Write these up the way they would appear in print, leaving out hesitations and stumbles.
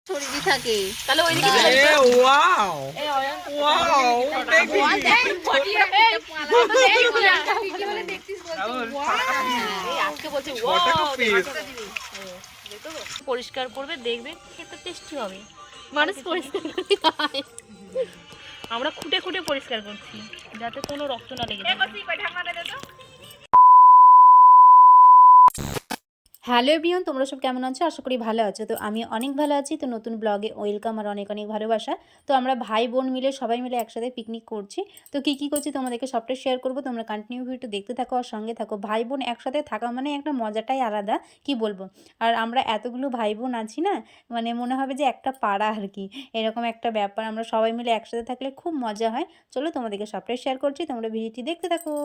শরীরই থাকে তাহলে ওইদিকে ওয়াও ওয়াও আজকে বলছে পরিষ্কার করবে দেখবে খেতে টেস্টি হবে। মানুষ পরিষ্কার করে খায়, আমরা খুঁটে খুঁটে পরিষ্কার করছি যাতে কোনো রক্ত না লেগে যায়। হ্যালো এভরিওয়ান, তোমরা সব কেমন আছো? আশা করি ভালো আছো। তো আমি অনেক ভালো আছি। তো নতুন ব্লগে ওয়েলকাম আর অনেক অনেক ভালোবাসা। তো আমরা ভাই বোন মিলে সবাই মিলে একসাথে পিকনিক করছি। তো কী করছি তোমাদেরকে সবটা শেয়ার করবো। তোমরা কন্টিনিউ ভিডিওটা দেখতে থাকো আর সঙ্গে থাকো। ভাই বোন একসাথে থাকা মানে একটা মজাটাই আলাদা, কি বলবো। আর আমরা এতগুলো ভাই বোন আছি না, মানে মনে হবে যে একটা পাড়া আর কি, এরকম একটা ব্যাপার। আমরা সবাই মিলে একসাথে থাকলে খুব মজা হয়। চলো তোমাদেরকে সবটাই শেয়ার করছি, তোমরা ভিডিওটি দেখতে থাকো।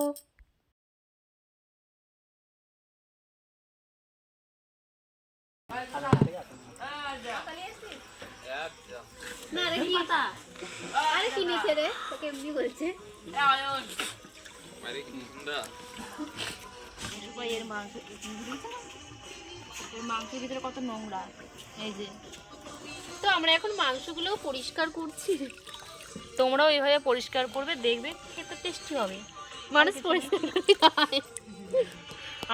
মাংসের ভিতরে কত নোংরা, এই যে। তো আমরা এখন মাংসগুলো পরিষ্কার করছি, তোমরাও এইভাবে পরিষ্কার করবে দেখবে খেতে টেস্টি হবে। মানুষ পরিষ্কার করে খায়,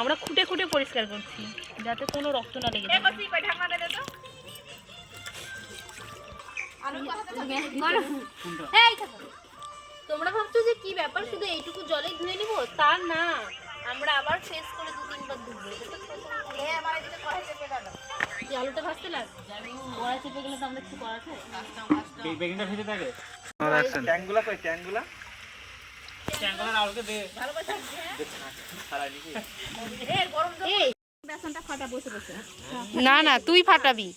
আমরা খুঁটে খুঁটে পরিষ্কার করছি যাতে কোনো রক্ত না লেগে যায়। তোমরা ভাবছো যে কি ব্যাপার, শুধু এইটুকু জলে ধুয়ে নিব, তা না, আমরা আবার ফ্রেশ করে 2-3 বার ধুবো। আলুটা ভাজতে লাগবে, বড়া চেপে গেলে তো আমরা কিছু করার আছে। বেগুনটা ভেজে থাকে ট্যাঙ্গুলা কই ট্যাঙ্গুলা ট্যাঙ্গুলা আলুকে দে ভালো করে দে ছাড়া নাকি এই গরম জল বেসনটা ফাটা বসে বসে। না না, তুই ফাটাবি,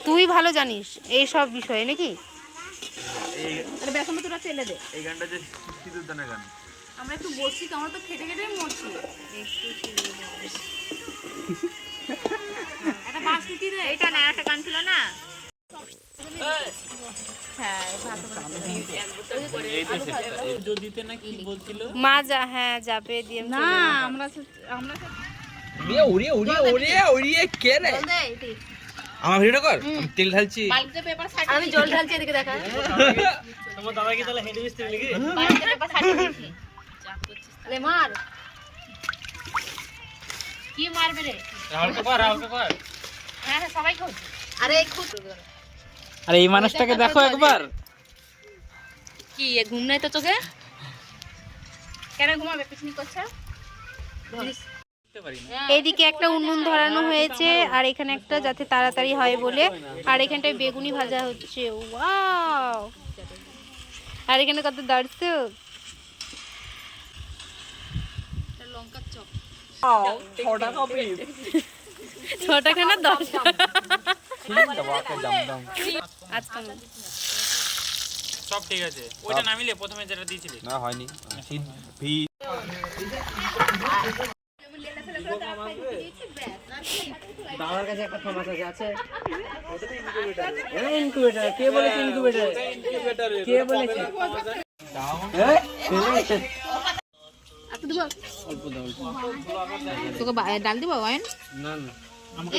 তুই ভালো জানিস এই সব বিষয়ে নাকি। আরে বেসনটা তোরা ফেলে দে। এই গানটা যে সিঁদুর দানা গান, আমরা একটু বসছি, আমরা তো খেটে খেটে মরছি। একটা বাসটি রে, এটা না একটা গান ছিল না। মাজা, হ্যাঁ যাবে দিয়ে না। আমরা উড়িয়ে উড়িয়ে উড়িয়ে উড়িয়ে কে রে? আমার ভিডিও কর, আমি তেল ঢালছি। আমি জল ঢালছি, এদিকে দেখা। তোমার দাদা কি তাহলে হেড মিস্ত্রি নাকি? বাড়িতে পেপার ছাড়িয়ে দিয়েছি। আরে মার, কি মারবে রে? রাহুল কর হ্যাঁ হ্যাঁ সবাই খাও। আরে খুব, আরে এই মানুষটাকে দেখো একবার। কি ঘুম নাই তো চোখে? কেন ঘুমাবে? পিকনিক করছে। এদিকে একটা উনুন ধরানো হয়েছে আর এখানে একটা যাতে তাড়াতাড়ি হয় বলে, আর এখানটায় বেগুনি ভাজা হচ্ছে। ওয়াও, আর এখানে কত দর্শক। লঙ্কার চপ ছোটা খানা 10 আজকে সব ঠিক আছে। ওইটা নামিলে প্রথমে যেটা দিয়েছিলি না হয়নি। দাদার কাছে একটা সমস্যা আছে। ইনকিউবেটর কে বলেছে? ইনকিউবেটর কে বলেছে? অল্প দাও, তোকে ডাল দিব ওয়াইন। না না আমাকে